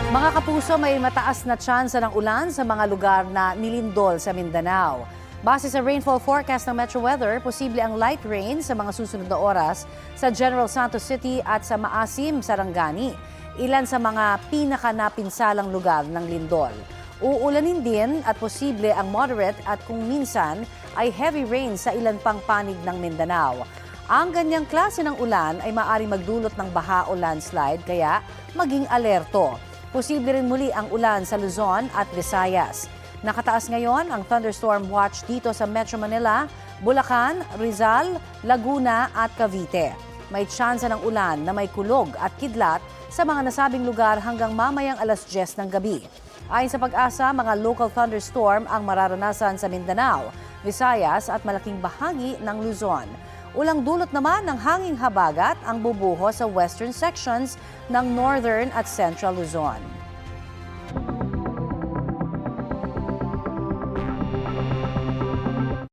Mga kapuso, may mataas na tsansa ng ulan sa mga lugar na nilindol sa Mindanao. Base sa rainfall forecast ng Metro Weather, posible ang light rain sa mga susunod na oras sa General Santos City at sa Maasim, Sarangani. Ilan sa mga pinakanapinsalang lugar ng lindol. Uulanin din at posible ang moderate at kung minsan ay heavy rain sa ilan pang panig ng Mindanao. Ang ganyang klase ng ulan ay maaaring magdulot ng baha o landslide kaya maging alerto. Posible rin muli ang ulan sa Luzon at Visayas. Nakataas ngayon ang thunderstorm watch dito sa Metro Manila, Bulacan, Rizal, Laguna at Cavite. May tsansa ng ulan na may kulog at kidlat sa mga nasabing lugar hanggang mamayang alas 10 ng gabi. Ayon sa Pag-asa, mga local thunderstorm ang mararanasan sa Mindanao, Visayas at malaking bahagi ng Luzon. Ulang dulot naman ng hanging habagat ang bubuho sa western sections ng northern at central Luzon.